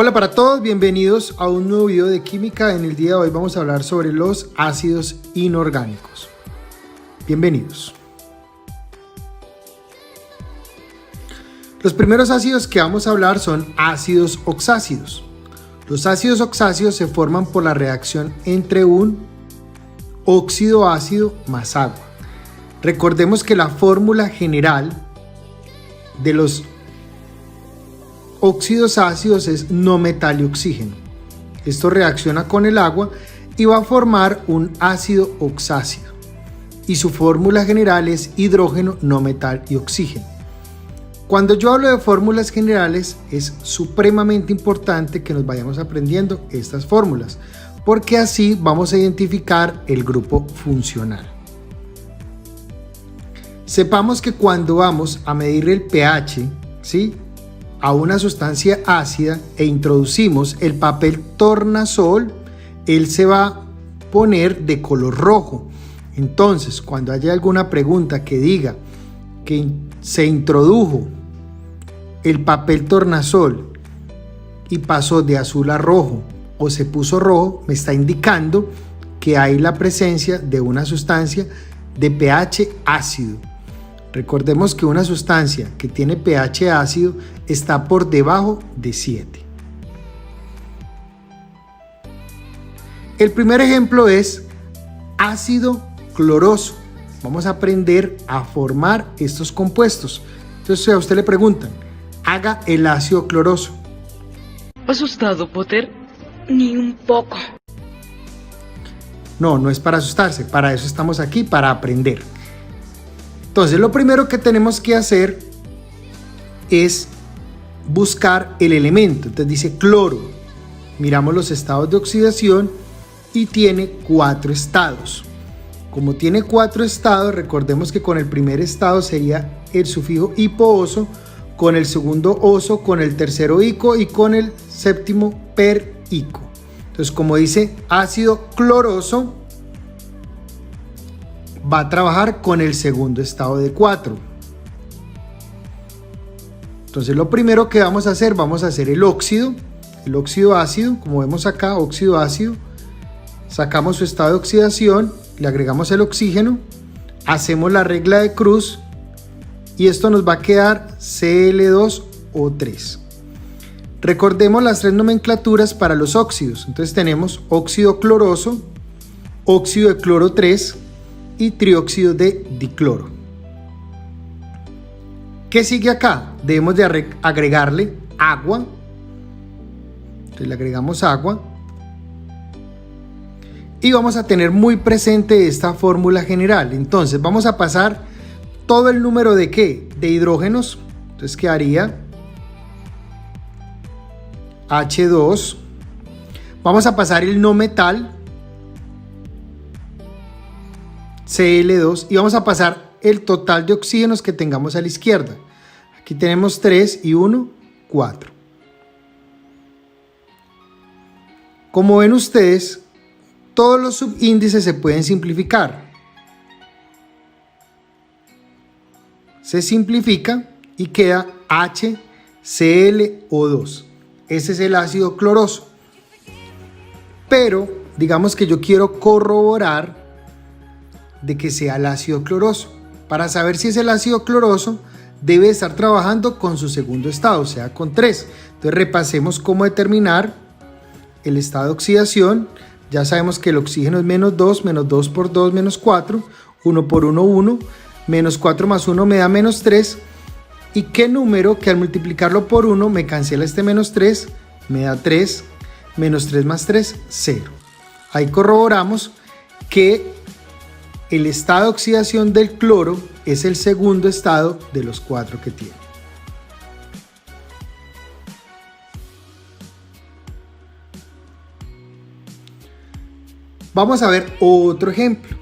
Hola para todos, bienvenidos a un nuevo video de química. En el día de hoy vamos a hablar sobre los ácidos inorgánicos. Bienvenidos. Los primeros ácidos que vamos a hablar son ácidos oxácidos. Los ácidos oxácidos se forman por la reacción entre un óxido ácido más agua. Recordemos que la fórmula general de los óxidos ácidos es no metal y oxígeno. Esto reacciona con el agua y va a formar un ácido oxácido. Y su fórmula general es hidrógeno, no metal y oxígeno. Cuando yo hablo de fórmulas generales, es supremamente importante que nos vayamos aprendiendo estas fórmulas, porque así vamos a identificar el grupo funcional. Sepamos que cuando vamos a medir el pH, ¿sí?, a una sustancia ácida e introducimos el papel tornasol, él se va a poner de color rojo. Entonces, cuando haya alguna pregunta que diga que se introdujo el papel tornasol y pasó de azul a rojo o se puso rojo, me está indicando que hay la presencia de una sustancia de pH ácido. Recordemos que una sustancia que tiene pH ácido está por debajo de 7. El primer ejemplo es ácido cloroso. Vamos a aprender a formar estos compuestos. Entonces, si a usted le preguntan, haga el ácido cloroso. ¿Asustado, Potter? Ni un poco. No, no es para asustarse. Para eso estamos aquí, para aprender. Entonces, lo primero que tenemos que hacer es buscar el elemento. Entonces dice cloro. Miramos los estados de oxidación y tiene 4 estados. Como tiene 4 estados, recordemos que con el primer estado sería el sufijo hipo-oso, con el segundo oso, con el tercero ico y con el séptimo per-ico. Entonces, como dice ácido cloroso, va a trabajar con el segundo estado de 4. Entonces, lo primero que vamos a hacer el óxido ácido, como vemos acá, óxido ácido. Sacamos su estado de oxidación, le agregamos el oxígeno, hacemos la regla de Cruz y esto nos va a quedar Cl2O3. Recordemos las 3 nomenclaturas para los óxidos. Entonces tenemos óxido cloroso, óxido de cloro 3 y trióxido de dicloro. ¿Qué sigue acá? Debemos de agregarle agua. Entonces le agregamos agua. Y vamos a tener muy presente esta fórmula general. Entonces vamos a pasar todo el número de ¿qué? De hidrógenos. Entonces quedaría H2. Vamos a pasar el no metal, Cl2, y vamos a pasar el total de oxígenos que tengamos a la izquierda. Aquí tenemos 3 y 1, 4. Como ven ustedes, todos los subíndices se pueden simplificar. Se simplifica y queda HClO2. Ese es el ácido cloroso. Pero digamos que yo quiero corroborar de que sea el ácido cloroso. Para saber si es el ácido cloroso, debe estar trabajando con su segundo estado, o sea, con 3. Entonces repasemos cómo determinar el estado de oxidación. Ya sabemos que el oxígeno es menos 2 por 2, menos 4, 1 por 1, 1, menos 4 más 1 me da menos 3. ¿Y qué número que al multiplicarlo por 1 me cancela este menos 3? Me da 3, menos 3 más 3, 0. Ahí corroboramos que el estado de oxidación del cloro es el segundo estado de los 4 que tiene. Vamos a ver otro ejemplo.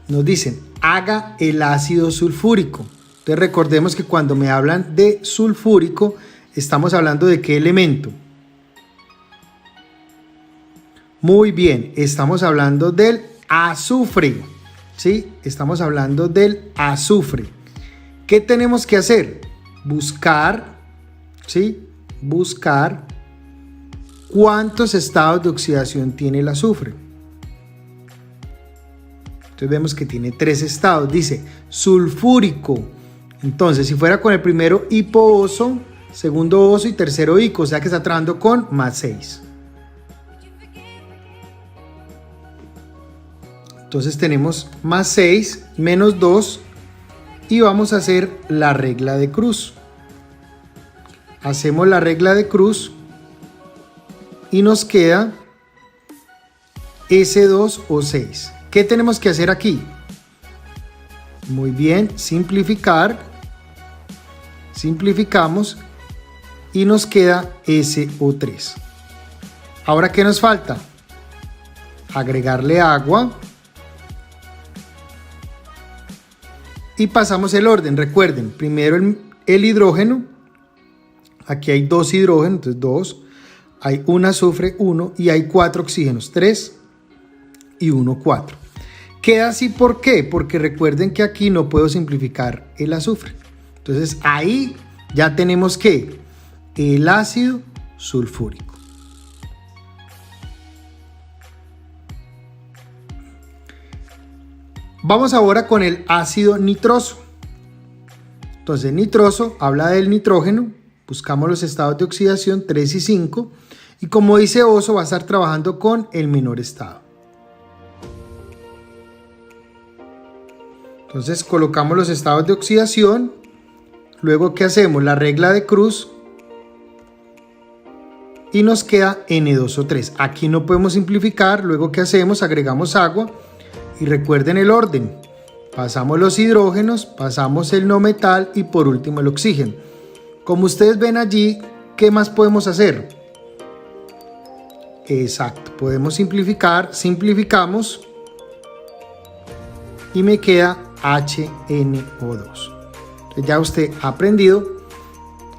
Nos dicen, haga el ácido sulfúrico. Entonces recordemos que cuando me hablan de sulfúrico, estamos hablando de ¿qué elemento? Muy bien, estamos hablando del azufre. ¿Sí? Estamos hablando del azufre. ¿Qué tenemos que hacer? Buscar, ¿sí? Buscar ¿cuántos estados de oxidación tiene el azufre? Entonces vemos que tiene 3 estados. Dice sulfúrico. Entonces, si fuera con el primero hipooso, segundo oso y tercero ico, o sea que está trabajando con más 6. Entonces tenemos más 6 menos 2 y vamos a hacer la regla de cruz. Hacemos la regla de cruz y nos queda S2O6. ¿Qué tenemos que hacer aquí? Muy bien, simplificar. Simplificamos y nos queda SO3. Ahora, ¿qué nos falta? Agregarle agua. Y pasamos el orden. Recuerden, primero el hidrógeno. Aquí hay 2 hidrógenos, entonces 2. Hay un azufre, 1. Y hay 4 oxígenos, 3 y 1, 4. Queda así, ¿por qué? Porque recuerden que aquí no puedo simplificar el azufre. Entonces ahí ya tenemos que el ácido sulfúrico. Vamos ahora con el ácido nitroso. Entonces nitroso habla del nitrógeno. Buscamos los estados de oxidación 3 y 5. Y como dice Oso, va a estar trabajando con el menor estado. Entonces colocamos los estados de oxidación. Luego, ¿qué hacemos? La regla de cruz. Y nos queda N2O3. Aquí no podemos simplificar. Luego, ¿qué hacemos? Agregamos agua. Y recuerden el orden. Pasamos los hidrógenos, pasamos el no metal y por último el oxígeno. Como ustedes ven allí, ¿qué más podemos hacer? Exacto, podemos simplificar. Simplificamos. Y me queda HNO2. Ya usted ha aprendido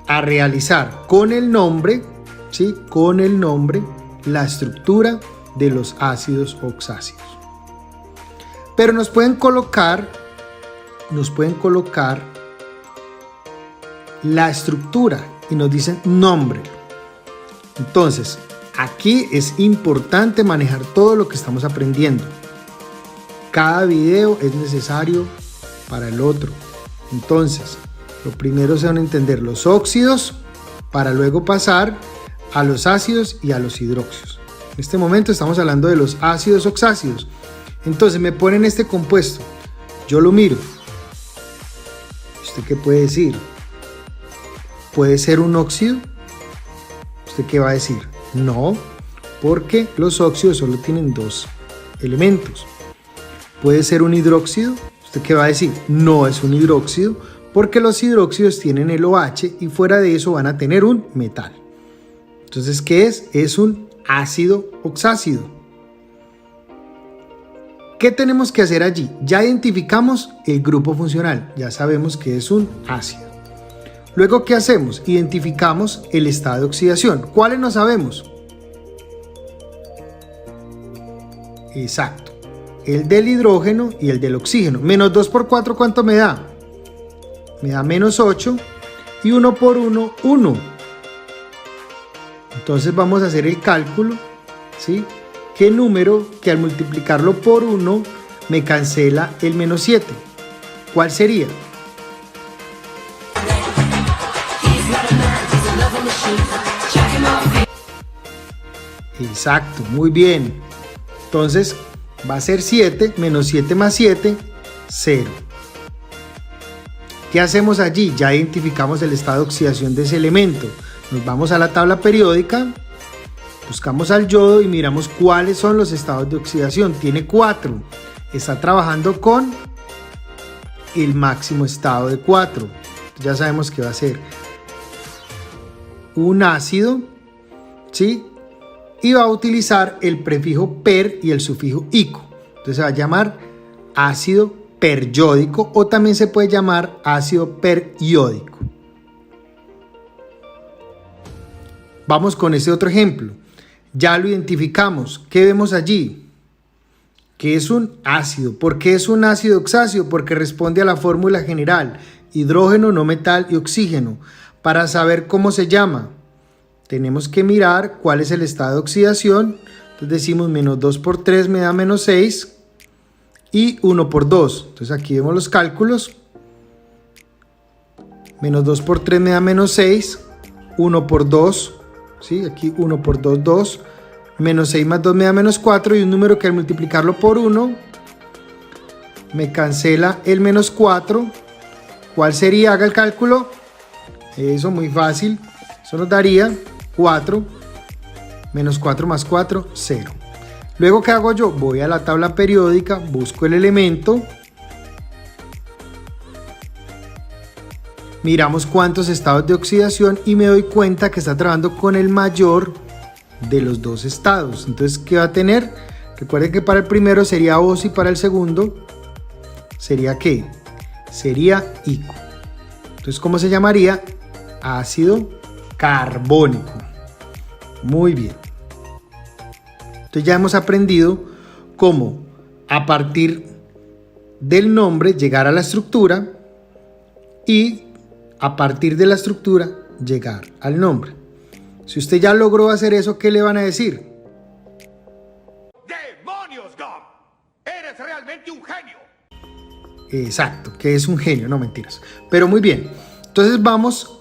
a realizar con el nombre, ¿sí? Con el nombre, la estructura de los ácidos oxácidos. Pero nos pueden colocar la estructura y nos dicen nombre. Entonces, aquí es importante manejar todo lo que estamos aprendiendo. Cada video es necesario para el otro. Entonces, lo primero se van a entender los óxidos para luego pasar a los ácidos y a los hidróxidos. En este momento estamos hablando de los ácidos oxácidos. Entonces me ponen este compuesto, yo lo miro. ¿Usted qué puede decir? ¿Puede ser un óxido? ¿Usted qué va a decir? No, porque los óxidos solo tienen 2 elementos. ¿Puede ser un hidróxido? ¿Usted qué va a decir? No es un hidróxido, porque los hidróxidos tienen el OH y fuera de eso van a tener un metal. Entonces, ¿qué es? Es un ácido oxácido. ¿Qué tenemos que hacer allí? Ya identificamos el grupo funcional, ya sabemos que es un ácido. Luego, ¿qué hacemos? Identificamos el estado de oxidación. ¿Cuáles no sabemos? Exacto. El del hidrógeno y el del oxígeno. Menos 2 por 4, ¿cuánto me da? Me da menos 8. Y 1 por 1, 1. Entonces vamos a hacer el cálculo, ¿sí? ¿Qué número que al multiplicarlo por 1 me cancela el menos 7? ¿Cuál sería? Exacto, muy bien. Entonces va a ser 7, menos 7 más 7, 0. ¿Qué hacemos allí? Ya identificamos el estado de oxidación de ese elemento. Nos vamos a la tabla periódica, buscamos al yodo y miramos cuáles son los estados de oxidación. Tiene 4. Está trabajando con el máximo estado de 4. Ya sabemos que va a ser un ácido, ¿sí? Y va a utilizar el prefijo per y el sufijo ico. Entonces se va a llamar ácido periódico o también se puede llamar ácido periódico. Vamos con este otro ejemplo. Ya lo identificamos. ¿Qué vemos allí? Que es un ácido. ¿Por qué es un ácido oxácido? Porque responde a la fórmula general: hidrógeno, no metal y oxígeno. Para saber cómo se llama, tenemos que mirar cuál es el estado de oxidación. Entonces decimos menos 2 por 3 me da menos 6 y 1 por 2. Entonces aquí vemos los cálculos. Menos 2 por 3 me da menos 6, 1 por 2, ¿sí? Aquí 1 por 2, 2. Menos 6 más 2 me da menos 4 y un número que al multiplicarlo por 1 me cancela el menos 4. ¿Cuál sería? Haga el cálculo. Eso, muy fácil. Eso nos daría 4. Menos 4 más 4, 0. Luego, ¿qué hago yo? Voy a la tabla periódica, busco el elemento. Miramos cuántos estados de oxidación y me doy cuenta que está trabajando con el mayor de los dos estados. Entonces, ¿qué va a tener? Recuerden que para el primero sería OS y para el segundo sería ¿qué? Sería ICO. Entonces, ¿cómo se llamaría? Ácido carbónico. Muy bien. Entonces ya hemos aprendido cómo a partir del nombre llegar a la estructura y a partir de la estructura llegar al nombre. Si usted ya logró hacer eso, ¿qué le van a decir? ¡Demonios, Gum! ¡Eres realmente un genio! Exacto, que es un genio, no mentiras. Pero muy bien, entonces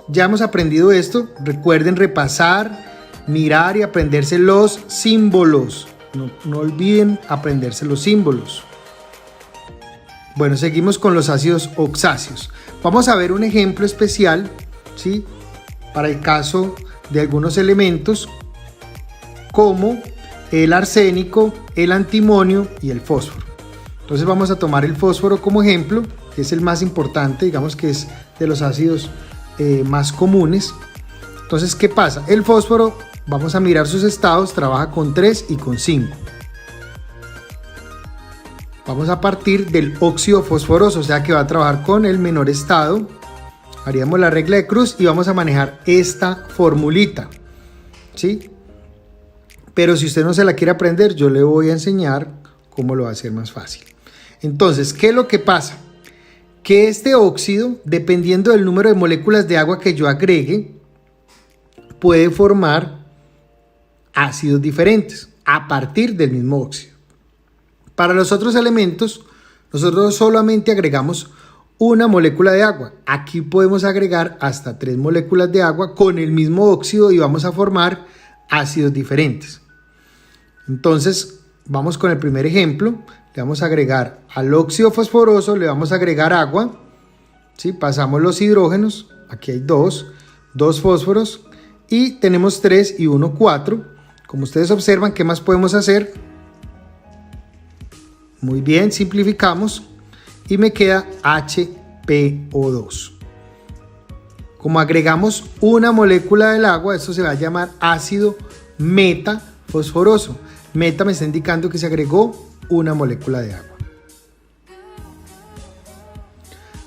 ya hemos aprendido esto. Recuerden repasar, mirar y aprenderse los símbolos. No olviden aprenderse los símbolos. Bueno, seguimos con los ácidos oxáceos. Vamos a ver un ejemplo especial, ¿sí? Para el caso de algunos elementos como el arsénico, el antimonio y el fósforo. Entonces vamos a tomar el fósforo como ejemplo, que es el más importante, digamos que es de los ácidos más comunes. Entonces, ¿qué pasa? El fósforo, vamos a mirar sus estados, trabaja con 3 y con 5. Vamos a partir del óxido fosforoso, o sea que va a trabajar con el menor estado. Haríamos la regla de Cruz y vamos a manejar esta formulita, ¿sí? Pero si usted no se la quiere aprender, yo le voy a enseñar cómo lo va a hacer más fácil. Entonces, ¿qué es lo que pasa? Que este óxido, dependiendo del número de moléculas de agua que yo agregue, puede formar ácidos diferentes a partir del mismo óxido. Para los otros elementos, nosotros solamente agregamos una molécula de agua. Aquí podemos agregar hasta 3 moléculas de agua con el mismo óxido y vamos a formar ácidos diferentes. Entonces, vamos con el primer ejemplo. Le vamos a agregar al óxido fosforoso, le vamos a agregar agua, ¿sí? Pasamos los hidrógenos, aquí hay 2 fósforos y tenemos 3 y 1, 4. Como ustedes observan, ¿qué más podemos hacer? Muy bien, simplificamos y me queda HPO2. Como agregamos una molécula del agua, esto se va a llamar ácido metafosforoso. Meta me está indicando que se agregó una molécula de agua.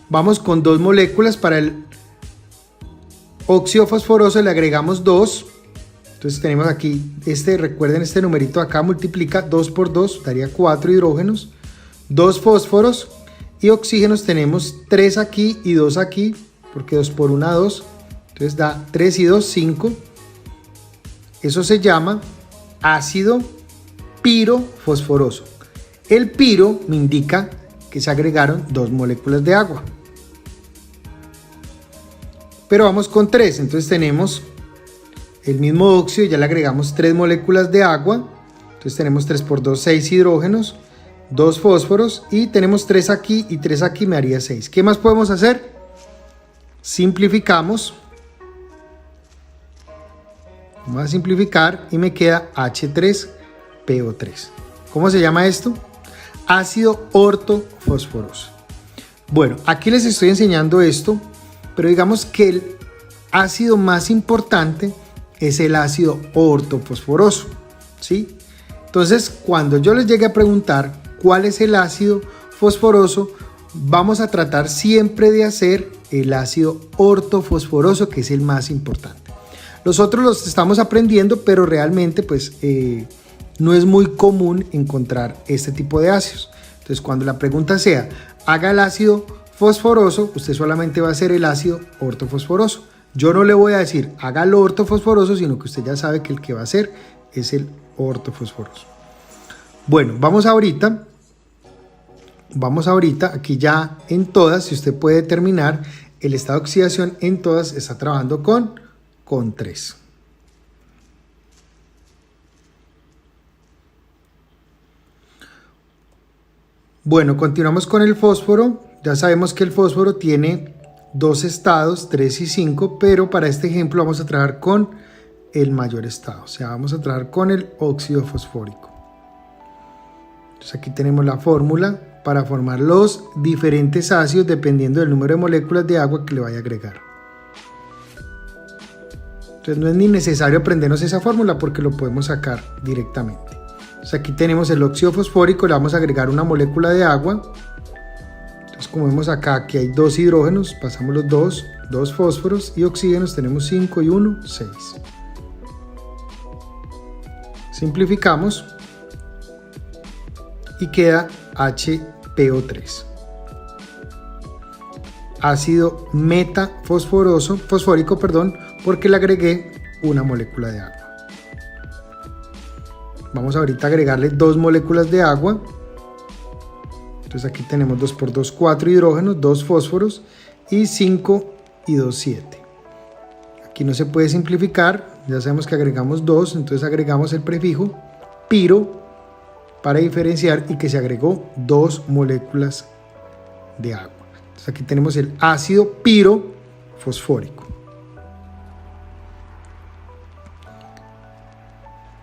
Vamos con 2 moléculas. Para el óxido fosforoso le agregamos 2. Entonces tenemos aquí, recuerden este numerito acá, multiplica 2 por 2, daría 4 hidrógenos, 2 fósforos y oxígenos tenemos 3 aquí y 2 aquí, porque 2 por 1, 2, entonces da 3 y 2, 5. Eso se llama ácido pirofosforoso. El piro me indica que se agregaron 2 moléculas de agua. Pero vamos con 3, entonces tenemos el mismo óxido, ya le agregamos 3 moléculas de agua, entonces tenemos 3 por 2, 6 hidrógenos, 2 fósforos y tenemos 3 aquí y 3 aquí, me haría 6. ¿Qué más podemos hacer? Simplificamos. Vamos a simplificar y me queda H3PO3. ¿Cómo se llama esto? Ácido ortofosforoso. Bueno, aquí les estoy enseñando esto, pero digamos que el ácido más importante es el ácido ortofosforoso, ¿sí? Entonces, cuando yo les llegue a preguntar cuál es el ácido fosforoso, vamos a tratar siempre de hacer el ácido ortofosforoso, que es el más importante. Los otros los estamos aprendiendo, pero realmente pues no es muy común encontrar este tipo de ácidos. Entonces, cuando la pregunta sea, haga el ácido fosforoso, usted solamente va a hacer el ácido ortofosforoso. Yo no le voy a decir haga el ortofosforoso, sino que usted ya sabe que el que va a hacer es el ortofosforoso. Bueno, vamos ahorita, aquí ya en todas, si usted puede determinar, el estado de oxidación en todas está trabajando con 3. Bueno, continuamos con el fósforo. Ya sabemos que el fósforo tiene 2 estados, 3 y 5, pero para este ejemplo vamos a trabajar con el mayor estado, o sea, vamos a trabajar con el óxido fosfórico. Entonces aquí tenemos la fórmula para formar los diferentes ácidos dependiendo del número de moléculas de agua que le vaya a agregar. Entonces no es ni necesario aprendernos esa fórmula porque lo podemos sacar directamente. Entonces aquí tenemos el óxido fosfórico, le vamos a agregar una molécula de agua. Entonces como vemos acá, aquí hay 2 hidrógenos, pasamos los 2 fósforos y oxígenos, tenemos 5 y 1, 6. Simplificamos y queda HPO3. Ácido fosfórico, porque le agregué una molécula de agua. Vamos ahorita a agregarle 2 moléculas de agua. Entonces aquí tenemos 2 por 2, 4 hidrógenos, 2 fósforos y 5 y 2, 7. Aquí no se puede simplificar, ya sabemos que agregamos 2, entonces agregamos el prefijo piro para diferenciar y que se agregó 2 moléculas de agua. Entonces aquí tenemos el ácido pirofosfórico.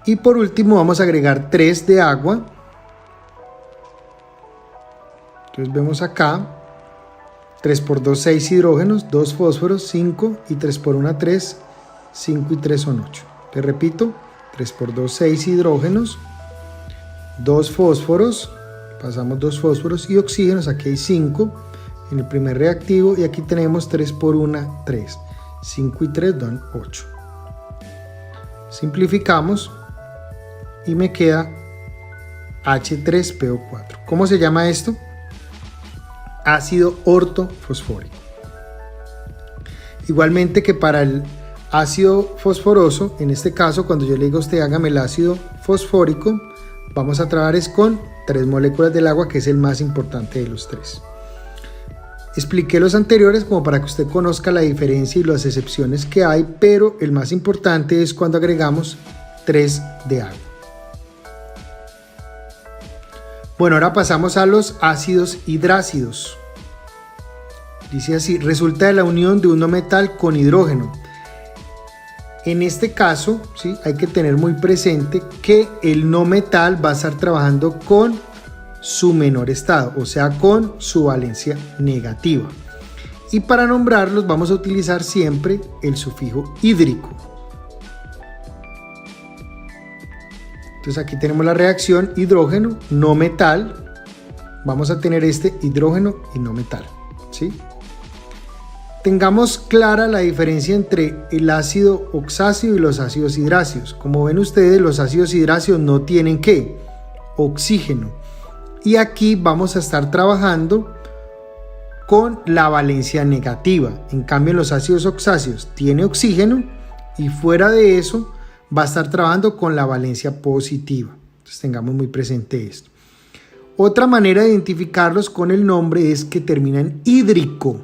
Y por último vamos a agregar 3 de agua. Entonces vemos acá 3 por 2, 6 hidrógenos, 2 fósforos, 5 y 3 por 1, 3, 5 y 3 son 8. Te repito, 3 por 2, 6 hidrógenos, 2 fósforos, pasamos 2 fósforos y oxígenos, aquí hay 5 en el primer reactivo y aquí tenemos 3 por 1, 3, 5 y 3 dan 8. Simplificamos y me queda H3PO4. ¿Cómo se llama esto? Ácido ortofosfórico. Igualmente que para el ácido fosforoso, en este caso cuando yo le digo a usted hágame el ácido fosfórico, vamos a trabajar es con 3 moléculas del agua, que es el más importante de los 3. Expliqué los anteriores como para que usted conozca la diferencia y las excepciones que hay, pero el más importante es cuando agregamos 3 de agua. Bueno, ahora pasamos a los ácidos hidrácidos. Dice así, resulta de la unión de un no metal con hidrógeno. En este caso, ¿sí?, hay que tener muy presente que el no metal va a estar trabajando con su menor estado, o sea, con su valencia negativa. Y para nombrarlos vamos a utilizar siempre el sufijo hídrico. Entonces aquí tenemos la reacción hidrógeno, no metal. Vamos a tener este hidrógeno y no metal, ¿sí? Tengamos clara la diferencia entre el ácido oxácido y los ácidos hidráceos. Como ven ustedes, los ácidos hidráceos no tienen ¿qué? Oxígeno. Y aquí vamos a estar trabajando con la valencia negativa. En cambio, en los ácidos oxáceos tiene oxígeno y fuera de eso va a estar trabajando con la valencia positiva. Entonces tengamos muy presente esto. Otra manera de identificarlos con el nombre es que termina en hídrico.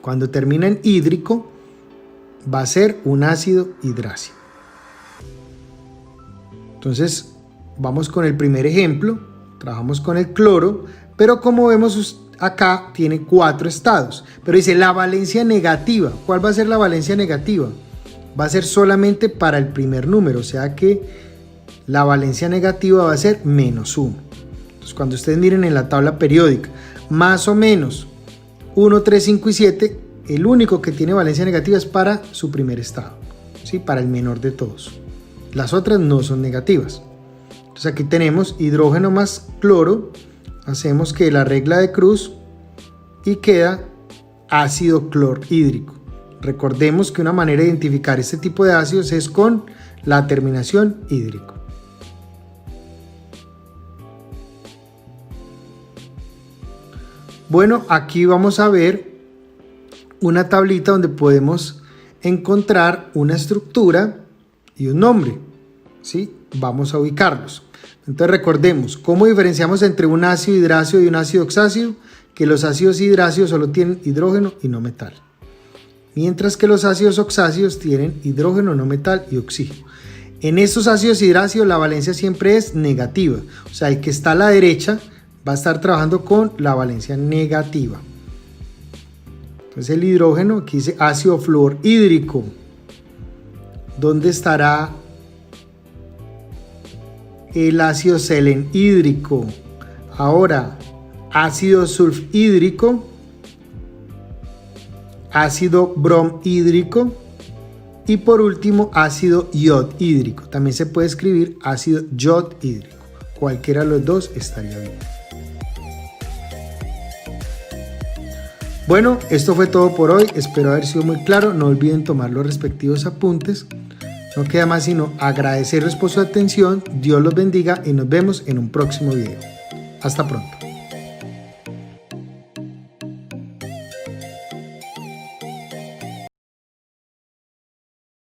Cuando termina en hídrico va a ser un ácido hidráceo. Entonces vamos con el primer ejemplo. Trabajamos con el cloro, pero como vemos acá tiene 4 estados. Pero dice la valencia negativa. ¿Cuál va a ser la valencia negativa? Va a ser solamente para el primer número, o sea que la valencia negativa va a ser menos 1. Entonces cuando ustedes miren en la tabla periódica, más o menos 1, 3, 5 y 7, el único que tiene valencia negativa es para su primer estado, ¿sí? Para el menor de todos. Las otras no son negativas. Entonces aquí tenemos hidrógeno más cloro, hacemos que la regla de Cruz y queda ácido clorhídrico. Recordemos que una manera de identificar este tipo de ácidos es con la terminación hídrico. Bueno, aquí vamos a ver una tablita donde podemos encontrar una estructura y un nombre, ¿sí? Vamos a ubicarlos. Entonces recordemos, ¿cómo diferenciamos entre un ácido hidrácido y un ácido oxácido? Que los ácidos hidrácidos solo tienen hidrógeno y no metal, mientras que los ácidos oxácidos tienen hidrógeno, no metal y oxígeno. En estos ácidos hidrácidos la valencia siempre es negativa, o sea, el que está a la derecha va a estar trabajando con la valencia negativa. Entonces el hidrógeno, aquí dice ácido fluorhídrico. ¿Dónde estará el ácido selenhídrico? Ahora, ácido sulfhídrico, ácido bromhídrico y por último ácido iodhídrico. También se puede escribir ácido yodhídrico. Cualquiera de los dos estaría bien. Bueno, esto fue todo por hoy. Espero haber sido muy claro. No olviden tomar los respectivos apuntes. No queda más sino agradecerles por su atención. Dios los bendiga y nos vemos en un próximo video. Hasta pronto.